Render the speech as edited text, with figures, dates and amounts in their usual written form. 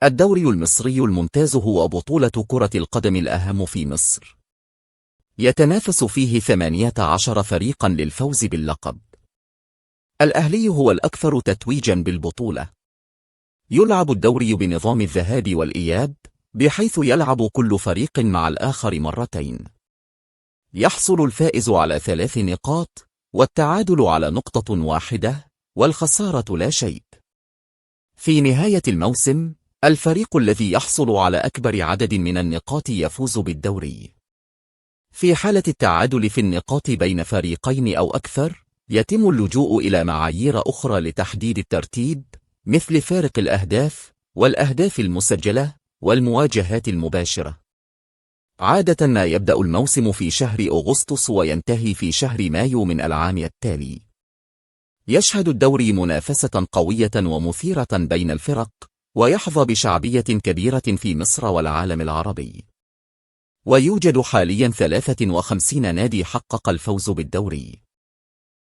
الدوري المصري الممتاز هو بطولة كرة القدم الأهم في مصر. يتنافس فيه 18 فريقا للفوز باللقب. الأهلي هو الأكثر تتويجا بالبطولة. يلعب الدوري بنظام الذهاب والإياب، بحيث يلعب كل فريق مع الآخر مرتين. يحصل الفائز على 3 نقاط، والتعادل على نقطة واحدة، والخسارة لا شيء. في نهاية الموسم، الفريق الذي يحصل على أكبر عدد من النقاط يفوز بالدوري. في حالة التعادل في النقاط بين فريقين أو أكثر، يتم اللجوء إلى معايير أخرى لتحديد الترتيب، مثل فارق الأهداف، والأهداف المسجلة، والمواجهات المباشرة. عادة ما يبدأ الموسم في شهر أغسطس وينتهي في شهر مايو من العام التالي. يشهد الدوري منافسة قوية ومثيرة بين الفرق، ويحظى بشعبية كبيرة في مصر والعالم العربي. ويوجد حاليا 53 نادي حقق الفوز بالدوري.